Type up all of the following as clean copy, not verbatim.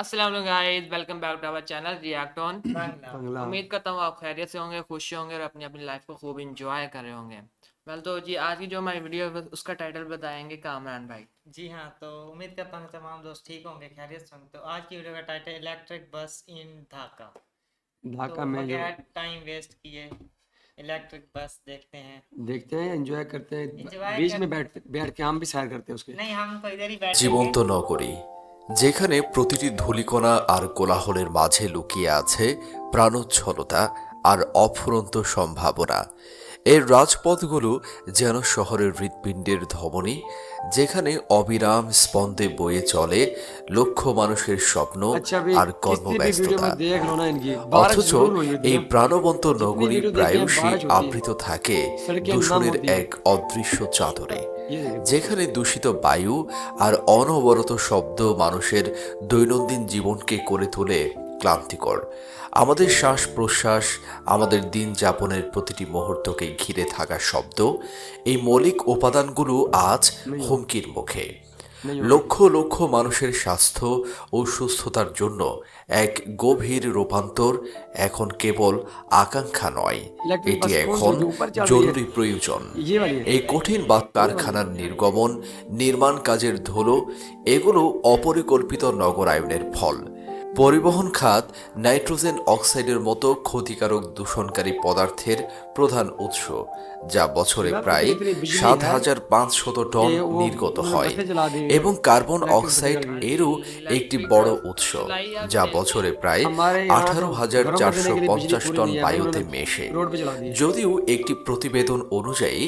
अस्सलाम वालेकुम guys, welcome back to our channel react on Bangla. उम्मीद करता हूँ आप खैरियत से होंगे, खुश होंगे और अपनी अपनी लाइफ को खूब इंजॉय कर रहे होंगे। वेल तो जी आज की जो हमारी वीडियो है उसका टाइटल बताएंगे कामरान भाई। जी हाँ, तो उम्मीद करता हूँ तमाम दोस्त ठीक होंगे, खैरियत से होंगे। तो आज की वीडियो का टाइटल इलेक्ट्रिक बस इन ढाका। ढाका तो में जो बगैर टाइम वेस्ट किए इलेक्ट्रिक बस देखते हैं, देखते हैं, एंजॉय करते हैं। एंजॉय बीच कर। में बैठ बैठ के हम भी सैर करते हैं उसके। नहीं, हम तो इधर ही बैठेंगे। জীবন্ত নগরী, যেখানে প্রতিটি ধূলিকণা আর কোলাহলের মাঝে লুকিয়ে আছে প্রাণোচ্ছলতা আর অফুরন্ত সম্ভাবনা। এর রাজপথগুলো যেন শহরের হৃৎপিণ্ডের ধমনী, যেখানে অবিরাম স্পন্দে বয়ে চলে লক্ষ মানুষের স্বপ্ন अच्छा अभी আর किसी भी वीडियो কর্মব্যস্ততা। में देख लो ना, इनकी बारिश অথচ जरूर हुई होती এই है। প্রাণবন্ত जितनी নগরী वीडियो देखते हैं প্রায়শই बारिश होती है, আবৃত থাকে सड़कें नम দূষণের होती है। এক অদৃশ্য চাদরে, ये देखो, যেখানে দূষিত বায়ু আর অনবরত শব্দ মানুষের দৈনন্দিন জীবনকে করে তোলে ক্লান্তিকর। আমাদের শ্বাস প্রশ্বাস, আমাদের দিন যাপনের প্রতিটি মুহূর্তকে ঘিরে থাকা শব্দ, এই মৌলিক উপাদানগুলো আজ হুমকির মুখে। লক্ষ লক্ষ মানুষের স্বাস্থ্য ও সুস্থতার জন্য এক গভীর রূপান্তর এখন কেবল আকাঙ্ক্ষা নয়, इलेक्ट्रिक এটি बस कौन सी এখন होती है? ऊपर चल रही है। জরুরি প্রয়োজন। ये वाली है। এই কঠিন বাত কারখানার নির্গমন, নির্মাণ কাজের ধুলো, এগুলো অপরিকল্পিত নগরায়নের ফল। পরিবহন খাত নাইট্রোজেন অক্সাইডের মতো ক্ষতিকারক দূষণকারী পদার্থের প্রধান উৎস, যা বছরে প্রায় ৭,৫০০ টন নির্গত হয়, এবং কার্বন অক্সাইড এরও একটি বড় উৎস, যা বছরে প্রায় ১৮,৪৫০ টন বায়ুতে মেশে। रोड पे चला दी है। যদিও একটি প্রতিবেদন অনুযায়ী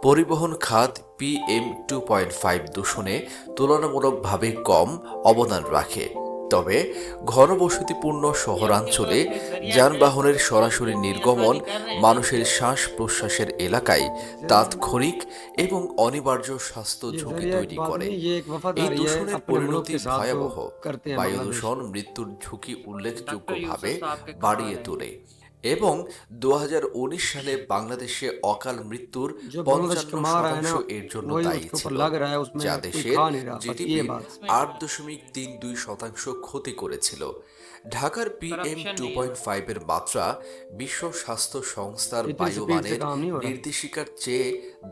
পরিবহন খাত PM2.5 দূষণে তুলনামূলকভাবে কম অবদান রাখে, তবে ঘনবসতিপূর্ণ শহরাঞ্চলে যানবাহনের সরাসরি নির্গমন মানুষের শ্বাস প্রশ্বাসের এলাকায় তাৎক্ষণিক এবং অনিবার্য স্বাস্থ্য ये ঝুঁকি जरिए एक তৈরি बात করে। नहीं, ये एक এই वफादारी है দূষণের अपने मुल्क পরিণতি के साथ जो ভয়াবহ। करते हैं বায়ু बांग्लादेश। দূষণ মৃত্যুর ঝুঁকি উল্লেখযোগ্যভাবে डॉक्टर यूसुफ साहब के বাড়িয়ে कमाल है। তোলে এবং ২০১৯ সালে বাংলাদেশে অকাল মৃত্যুর जो बांग्लादेश ৫৫ कमा रहा है ना, শতাংশ এর জন্য वही দায়ী उसके ऊपर ছিল, लग रहा है, उसमें যা कोई দেশের खा नहीं रहा, बस ये জিডিপির बात। ৮.৩২ শতাংশ ক্ষতি করেছিল। ঢাকার Corruption PM2.5 এর মাত্রা বিশ্ব স্বাস্থ্য সংস্থার इतनी বায়ু स्पीड से মানের काम नहीं हो रहा। নির্দেশিকার চেয়ে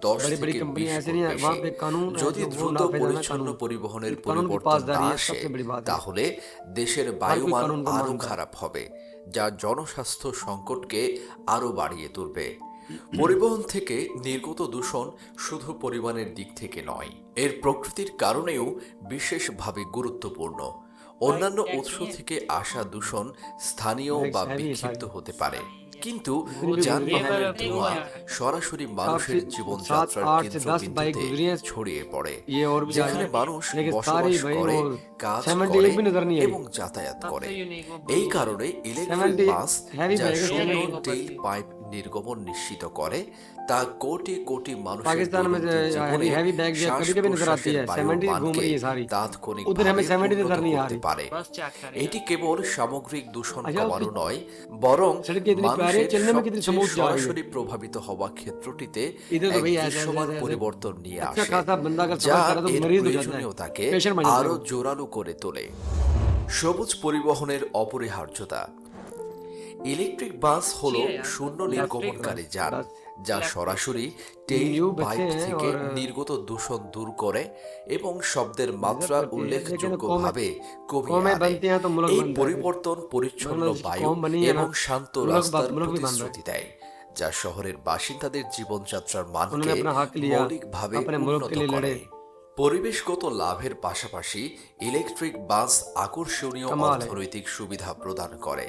১০ बड़ी बड़ी থেকে कंपनियां ২০ ऐसी গুণ नहीं है, वहाँ বেশি। पे कानून है যদি जो वो দ্রুত नाफिज है ना পরিচ্ছন্ন कानून। পরিবহনের ये कानून की পরিবর্তন पासदारी না है, আসে, सबसे बड़ी बात है। তাহলে দেশের हर বায়ুমান कोई कानून को আরও मानता है। খারাপ হবে, যা জনস্বাস্থ্য সংকটকে আরও বাড়িয়ে তুলবে। পরিবহন থেকে নির্গত দূষণ শুধু পরিমাণের দিক থেকে নয়, এর প্রকৃতির কারণেও বিশেষভাবে গুরুত্বপূর্ণ। অন্যান্য উৎস থেকে আসা দূষণ স্থানীয় বা বিক্ষিপ্ত হতে পারে, কিন্তু যানবাহনের ধোঁয়া সরাসরি মানুষের জীবনযাত্রার 7, 8 से 10 बाइक কেন্দ্রবিন্দুতে गुजरी हैं, ছড়িয়ে পড়ে, ये और भी যেখানে ज्यादा। মানুষ लेकिन বসবাস सारी भाई করে, वो কাজ 70 করে एक भी नजर नहीं आई। এবং যাতায়াত করে। सबसे यूनिक वो এই blue কারণে ইলেকট্রিক 70 বাস, heavy যা bag है, শূন্য 70 টেইল পাইপ নির্গমন নিশ্চিত করে, তা কোটি কোটি মানুষের पाकिस्तान में দৈনন্দিন জীবনে हैवी बैग जो कभी कभी नजर आती है, 70 घूम শ্বাস-প্রশ্বাসের रही है सारी। তাৎক্ষণিক उधर हमें 70 नजर नहीं आ করতে रही। পারে। बस चेक करें। এটি কেবল সামগ্রিক দূষণ अच्छा, কমানো उसकी নয়, বরং सड़कें इतनी प्यारी है, মানুষের चलने में कितनी সবচেয়ে स्मूथ जा रही है। সরাসরি প্রভাবিত হওয়া ক্ষেত্রটিতে इधर तो এক भैया ऐसे দৃশ্যমান ऐसे পরিবর্তন নিয়ে अच्छा আসে, खासा बंदा अगर যা सफर करे तो এর मरीज हो जाता है, প্রয়োজনীয়তাকে पेशेंट बन जाता আরো है। জোরালো করে তোলে। সবুজ পরিবহনের অপরিহার্যতা। ইলেকট্রিক বাস হলো अच्छी है यार। শূন্য इलेक्ट्रिक নির্গমনকারী যান, बस। যা সরাসরি টেইল न्यू बच्चे পাইপ हैं থেকে और নির্গত দূষণ দূর করে এবং শব্দের মাত্রা करती है, উল্লেখযোগ্যভাবে কমিয়ে कौमें আনে। बनती हैं तो मुल्क এই बनता है। পরিবর্তন পরিচ্ছন্ন बांग्लादेश की বায়ু कौम बनी है ना, এবং শান্ত मुल्क রাস্তার मुल्क भी बन रहा है। প্রতিশ্রুতি দেয়, যা শহরের বাসিন্দাদের জীবনযাত্রার মানকে उन्होंने अपना हक लिया, মৌলিকভাবে अपने मुल्क উন্নত के लिए করে। लड़े। পরিবেশগত লাভের পাশাপাশি ইলেকট্রিক বাস আকর্ষণীয় कमाल है। অর্থনৈতিক সুবিধা প্রদান করে।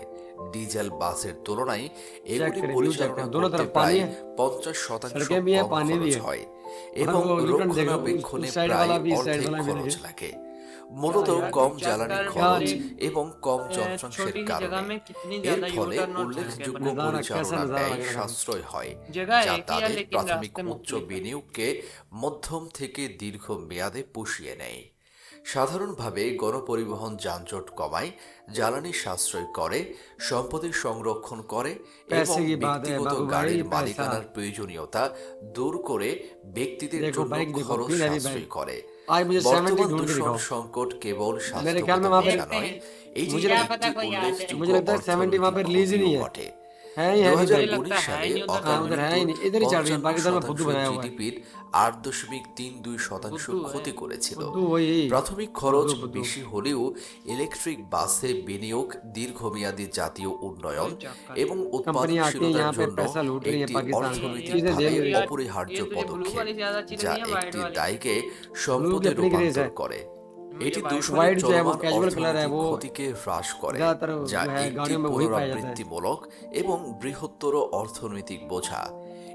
ডিজেল বাসের তুলনায় এগুলি करें, পরিচালনা check करें, दोनों করতে तरफ पानी প্রায় है, ৫০% सड़कें भी हैं, কম पानी भी খরচ है। হয় और এবং वो रिटर्न देगा, রক্ষণাবেক্ষণে उस साइड প্রায় वाला भी, इस साइड অর্ধেক वाला भी খরচ देगा। লাগে। মূলত यार, কম check জ্বালানি कर খরচ यार, এবং কম छोटी যন্ত্রাংশের सी কারণে जगह में कितनी এর ज्यादा ফলে U-turn और উল্লেখযোগ্য झटके नजारा, कैसा পরিচালনা नजारा ব্যয় लग रहा है। সাশ্রয় হয়, जगह যা एक ही है তাদের लेकिन প্রাথমিক रास्ते উচ্চ मुख्तलिफ हैं। বিনিয়োগকে মধ্যম থেকে দীর্ঘ মেয়াদে পুষিয়ে নেয়। সাধারণভাবে গণপরিবহন যানজট কমায়, জ্বালানি সাশ্রয় করে, সম্পদের সংরক্ষণ করে এবং पैसे की बात है ব্যক্তিগত बाबू भाई, গাড়ির पैसा। মালিকানার প্রয়োজনীয়তা দূর করে ব্যক্তিদের देखो জন্য बाइक देखो, খরচ फिर हैवी সাশ্রয় बाइक। করে। आज मुझे 70 বর্তমান ढूंढ के দূষণ दिखाओ। সংকট কেবল मेरे ख्याल में স্বাস্থ্যগত वहाँ पे বিষয় নয়, এটি मुझे क्या একটি पता कोई याद है। উল্লেখযোগ্য मुझे लगता है 70 वहाँ पे অর্থনৈতিক रिलीज ही नहीं है বটে। है ही है नहीं मुझे भाई। लगता 2019 है সালে ही नहीं, उधर उधर है ही नहीं, इधर ही चल रही है, पाकिस्तान में फुद्दू बनाया हुआ है। জিডিপির 8.32% फुद्दू है। ক্ষতি করেছিল। फुद्दू वही প্রাথমিক খরচ फुद्दू। বেশি হলেও ইলেকট্রিক বাসে বিনিয়োগ দীর্ঘমেয়াদী জাতীয় উন্নয়ন এবং कंपनियां आती हैं উৎপাদনশীলতার यहाँ पे জন্য पैसा लूट रही है একটি पाकिस्तान से, चीजें অর্থনৈতিকভাবে दे रही है। অপরিহার্য ये तुझे ब्लू পদক্ষেপ वाली ज्यादा अच्छी যা लगी है वाइट একটি वाली? দায়কে ब्लू সম্পদে की अपनी ग्रेस রূপান্তর है। করে। मुझे এটি white দূষণের वाइट जो है वो চলমান कैजुअल कलर है, অর্থনৈতিক वो ক্ষতিকে হ্রাস করে, ज्यादातर যা जो है একটি गाड़ियों में वही पाया जाता है। পুনরাবৃত্তিমূলক এবং বৃহত্তর অর্থনৈতিক বোঝা।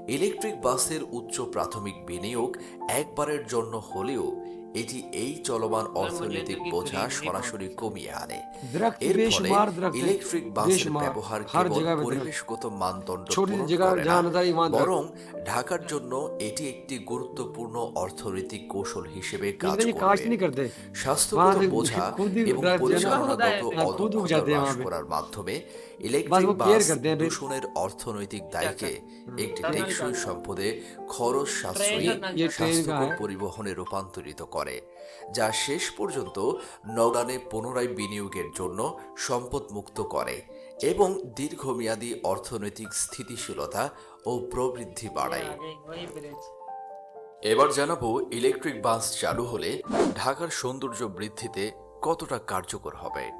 ইলেকট্রিক বাসের উচ্চ প্রাথমিক বিনিয়োগ একবারের জন্য হলেও এটি এই চলমান অর্থনৈতিক की বোঝা greenery সরাসরি কমিয়ে আনে। दरख्त এর ফলে बेशुमार दरख्त है, ইলেকট্রিক বাসের बेशुमार, ব্যবহার हर কেবল जगह पे दरख्त। পরিবেশগত মানদণ্ড छोटी পূরণ जगह করে না, जहाँ नजर आई वहाँ दरख्त। বরং ঢাকার জন্য এটি একটি গুরুত্বপূর্ণ অর্থনৈতিক কৌশল হিসেবে কাজ ये कास्ट করবে। नहीं करते, স্বাস্থ্যগত वहाँ से বোঝা खुद ही এবং ड्राइव পরিচালনাগত हाँ, खुद उग অদক্ষতা जाते हैं হ্রাস वहाँ पे। করার মাধ্যমে बस ইলেকট্রিক वो বাস केयर करते हैं फिर। দূষণের অর্থনৈতিক দায়কে একটি তার মানে টেকসই জানো। সম্পদে খরচ সাশ্রয়ী ये ट्रेन का স্বাস্থ্যকর है। পরিবহনে রূপান্তরিত করে, যা শেষ পর্যন্ত নগদানে পুনরায় বিনিয়োগের জন্য সম্পদ মুক্ত করে এবং দীর্ঘমেয়াদী অর্থনৈতিক স্থিতিশীলতা ও প্রবৃদ্ধি বাড়ায়। आगे वही ब्रिज। এবার জানাবো ইলেকট্রিক বাস চালু হলে ঢাকার সৌন্দর্য বৃদ্ধিতে কতটা কার্যকর হবে।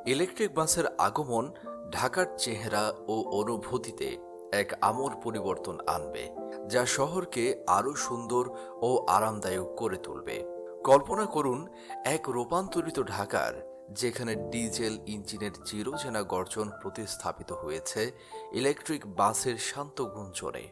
ইলেকট্রিক বাসের আগমন ঢাকার চেহারা ও অনুভূতিতে এক আমূল পরিবর্তন আনবে, যা শহরকে আরো সুন্দর ও আরামদায়ক করে তুলবে। কল্পনা করুন এক রূপান্তরিত ঢাকার, যেখানে ডিজেল ইঞ্জিনের চিরচেনা গর্জন প্রতিস্থাপিত হয়েছে ইলেকট্রিক বাসের শান্ত গুঞ্জনে।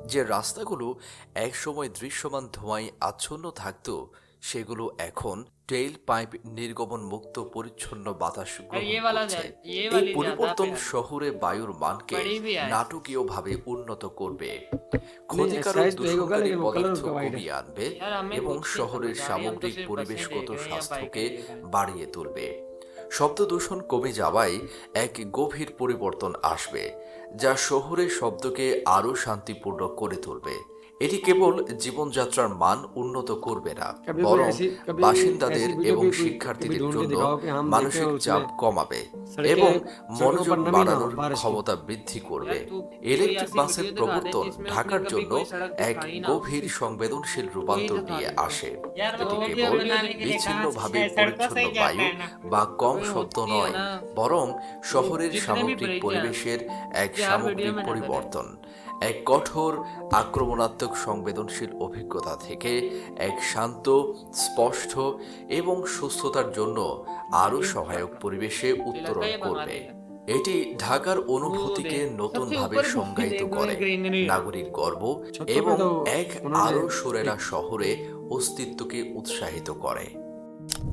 যে রাস্তাগুলো একসময় দৃশ্যমান ধোঁয়ায় আচ্ছন্ন থাকত, সেগুলো এখন টেইল পাইপ নির্গমন মুক্ত পরিচ্ছন্ন বাতাস গ্রহণ ये वाला করছে। ये এই वाली পরিবর্তন ज्यादा শহরে বায়ুর মানকে बड़ी भी है। নাটকীয়ভাবে উন্নত করবে, ক্ষতিকারক size तो एक होगा, দূষণকারী लेकिन वो colour পদার্থ उसका white है। কমিয়ে আনবে यार, हमें এবং खुद से শহরের समझ आ रही है, हम तो সামগ্রিক सिर्फ बसें পরিবেশগত देख रहे हैं या স্বাস্থ্যকে बाइकें देख रहे हैं। বাড়িয়ে তুলবে। শব্দ দূষণ কমে যাওয়ায় এক গভীর পরিবর্তন আসবে, যা শহরের শব্দকে আরো শান্তিপূর্ণ করে তুলবে। এটি কেবল জীবনযাত্রার মান উন্নত করবে না, कभी বরং कोई ऐसी- कभी বাসিন্দাদের ऐसी वीडियो এবং भी कोई- শিক্ষার্থীদের कभी ढूंढ के জন্য दिखाओ कि हम মানসিক देखे उसमें চাপ কমাবে सड़कें- এবং सड़कों মনোযোগ पर नमी ना हो বাড়ানোর बारिश की। ক্ষমতা বৃদ্ধি করবে। यार, तू कोई ইলেকট্রিক ऐसी বাসের वीडियो दिखा दे প্রবর্তন जिसमें ঢাকার उसने कभी জন্য कोई सड़क এক दिखाई ना हो। গভীর সংবেদনশীল রূপান্তর दिखा নিয়ে दे। আসে। यार এটি वो भी কেবল बनाने के लिए कहाँ বিচ্ছিন্নভাবে से सड़कों से পরিচ্ছন্ন ही जाता বায়ু है ना। বা কম ওই শব্দ হচ্ছে নয়, না, বরং শহরের जितने भी সামগ্রিক bridge हैं, পরিবেশের এক যে আর সামগ্রিক video में नजर है। পরিবর্তন, এক কঠোর আক্রমণাত্মক সংবেদনশীল অভিজ্ঞতা থেকে এক শান্ত, স্পষ্ট এবং সুস্থতার জন্য আরো সহায়ক পরিবেশে উত্তরণ করবে। এটি ঢাকার অনুভূতিকে নতুনভাবে উপরে সংজ্ঞায়িত করে, greenery। নাগরিক গর্ব ছোট্ট এবং তো এক উনাদের আরো সুরেলা শহরে অস্তিত্বকে উৎসাহিত করে।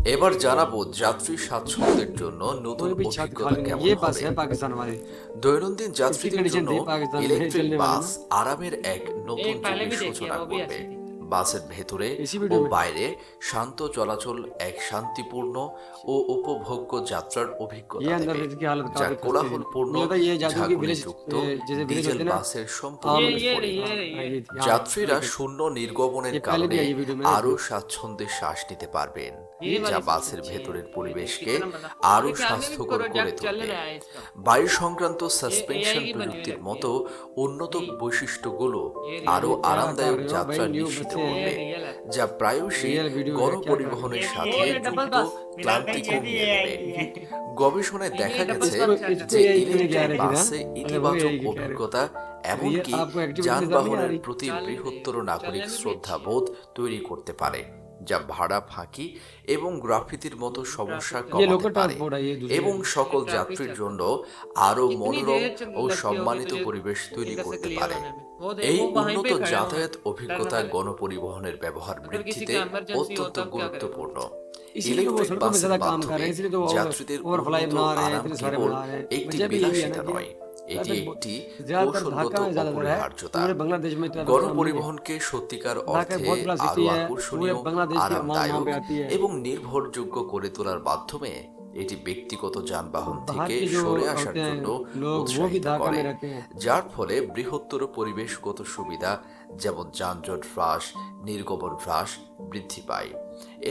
এবার জানাবো যাত্রী স্বাচ্ছন্দ্যের জন্য নতুন कोई भी छत অভিজ্ঞতা खाली नहीं, কেমন ये बस হবে। है पाकिस्तान हमारी। দৈনন্দিন যাত্রীদের condition জন্য थी पाकिस्तान में ইলেকট্রিক चलने वाली বাস আরামের এক নতুন एक पहले যুগের भी देखी है, সূচনা वो भी করবে। ऐसी थी। বাসের ভেতরে इसी ও वीडियो में। বাইরে শান্ত চলাচল এক শান্তিপূর্ণ ও উপভোগ্য যাত্রার ये অভিজ্ঞতা अंदर দেবে, की हालत যা काफी खस्ती थी। কোলাহলপূর্ণ मुझे लगता है ये जादू की विलेज ঝাঁকুনিযুক্ত जैसे विलेज ডিজেল होते हैं ना, বাসের সম্পূর্ণ ये- বিপরীত। हाँ, ये थी, हाँ, যাত্রীরা ये थी। শূন্য নির্গমনের ये पहले भी কারণে आई ये वीडियो में। আরো স্বাচ্ছন্দ্যে শ্বাস নিতে পারবেন, ये যা वाली বাসের सबसे ভেতরের अच्छी পরিবেশকে कितना मजा। আরো ये क्या है, স্বাস্থ্যকর করে प्रोजेक्ट चल তুলবে। रहा है इसका। বায়ু সংক্রান্ত AI সাসপেনশন की बनी हुई প্রযুক্তির लगती है। মতো উন্নত বৈশিষ্ট্যগুলো ये আরো क्या আরামদায়ক कर रहे हो যাত্রা भाई, न्यू নিশ্চিত बच्चे हैं। করবে, ये रियल है। যা প্রায়শই रियल वीडियो है, क्या গণপরিবহনের कर रहे हो? সাথে ये डबल যুক্ত बस, ক্লান্তি ये भी কমিয়ে AI দেবে। की है। গবেষণায় দেখা ये গেছে double bus যে है। ইলেকট্রিক ये AI বাসে की ना? ইতিবাচক अरे वो AI की कह रहे हो। অভিজ্ঞতা এমনকি आपको activity যানবাহনের नहीं आ रही? প্রতি चल- বৃহত্তর নাগরিক चलने में भी শ্রদ্ধাবোধ তৈরি করতে পারে, যা ভাড়া ফাঁকি এবং গ্রাফিতির মতো সমস্যা ये কমাতে लोकल পারে ट्रांसपोर्ट है ये दूसरी। এবং সকল ट्रैफिक যাত্রীর चलता জন্য আরো कितनी মনোরম देर चल- ও लगती होगी সম্মানিত तुझे পরিবেশ তৈরি इधर से করতে clear পারে। होने में? वो देख, এই वो वहीं উন্নত पे खड़े যাতায়াত होंगे। অভিজ্ঞতা डरना গণপরিবহনের ব্যবহার अगर किसी বৃদ্ধিতে का emergency हो অত্যন্ত तब क्या करेगा? গুরুত্বপূর্ণ। इसीलिए तो वो ইলেকট্রিক सड़कों में বাসের ज्यादा काम कर মাধ্যমে रहे हैं, इसलिए तो वो যাত্রীদের ओवरफ्लाई উন্নত बना रहे हैं, আরাম इतने सारे কেবল बना रहे हैं। একটি मुझे भी यही है ना বিলাসিতা कि নয়, এটি একটি ज्यादातर কৌশলগত ढाका में ज्यादातर है, অপরিহার্যতা। पूरे बांग्लादेश में ट्रैफिक গণপরিবহনকে সত্যিকার ढाका অর্থে बहुत बड़ा আরো सिटी है, আকর্ষণীয়, पूरे बांग्लादेश की आवाम वहाँ আরামদায়ক पे आती है। এবং নির্ভরযোগ্য করে তোলার মাধ্যমে এটি ব্যক্তিগত যানবাহন बाहर থেকে के जो সরে আসার होते हैं জন্য लोग, वो भी উৎসাহিত ढाका করে, में रहते हैं। যার ফলে বৃহত্তর পরিবেশগত সুবিধা যেমন যানজট হ্রাস, নির্গমন হ্রাস বৃদ্ধি পায়।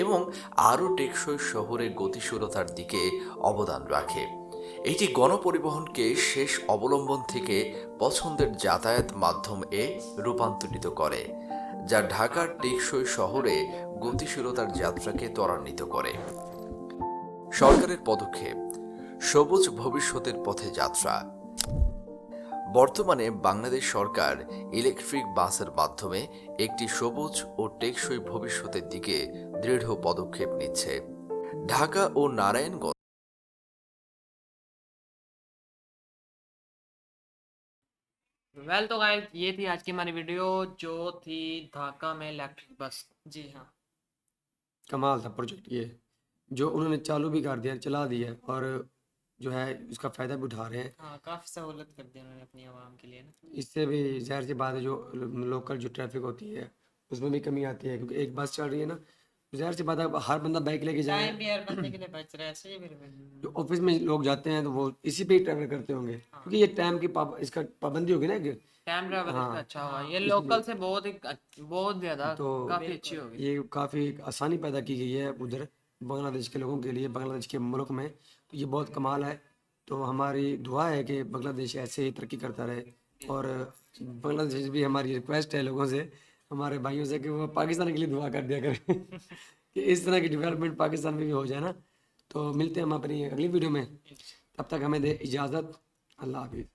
এবং আরও টেকসই শহরে গতিশীলতার দিকে অবদান রাখে। এটি গণপরিবহনকে শেষ অবলম্বন থেকে পছন্দের যাতায়াত মাধ্যমে রূপান্তরিত করে, যা ঢাকার টেকসই শহরে গতিশীলতার যাত্রাকে ত্বরান্বিত করে। সরকারের পদক্ষেপ, সবুজ ভবিষ্যতের পথে যাত্রা। বর্তমানে বাংলাদেশ সরকার ইলেকট্রিক বাসের মাধ্যমে একটি সবুজ ও টেকসই ভবিষ্যতের দিকে দৃঢ় পদক্ষেপ নিচ্ছে। ঢাকা ও নারায়ণগঞ্জ वेल तो गाइस ये थी आज की हमारी वीडियो जो थी ढाका में इलेक्ट्रिक बस। जी हाँ, कमाल था प्रोजेक्ट ये, जो उन्होंने चालू भी कर दिया, चला दिया है, और जो है उसका फ़ायदा भी उठा रहे हैं। हाँ काफ़ी सहूलत कर दी उन्होंने अपनी आवाम के लिए ना। इससे भी ज़ाहिर सी बात है, जो लोकल जो ट्रैफिक होती है उसमें भी कमी आती है, क्योंकि एक बस चल रही है ना, ज़ाहिर सी बात है अब हर बंदा बाइक लेके जाए। टाइम भी हर बंदे के लिए बच रहा है, ऐसे ही फिर जो ऑफिस में लोग जाते हैं तो वो इसी पे ही ट्रैवल करते होंगे, क्योंकि ये टाइम की इसका पाबंदी होगी ना कि टाइम ट्रैवल हाँ, इसका अच्छा हुआ, ये लोकल से बहुत ही बहुत ज्यादा तो काफी अच्छी होगी। ये काफ़ी आसानी पैदा की गई है उधर बांग्लादेश के लोगों के लिए, बांग्लादेश के मुल्क में, तो ये बहुत कमाल है। तो हमारी दुआ है कि बांग्लादेश ऐसे ही तरक्की करता रहे, और बांग्लादेश भी हमारी रिक्वेस्ट है लोगों से, हमारे भाइयों से, कि वो पाकिस्तान के लिए दुआ कर दिया करें कि इस तरह की डेवलपमेंट पाकिस्तान में भी हो जाए ना। तो मिलते हैं हम अपनी अगली वीडियो में, तब तक हमें दे इजाज़त। अल्लाह हाफिज़।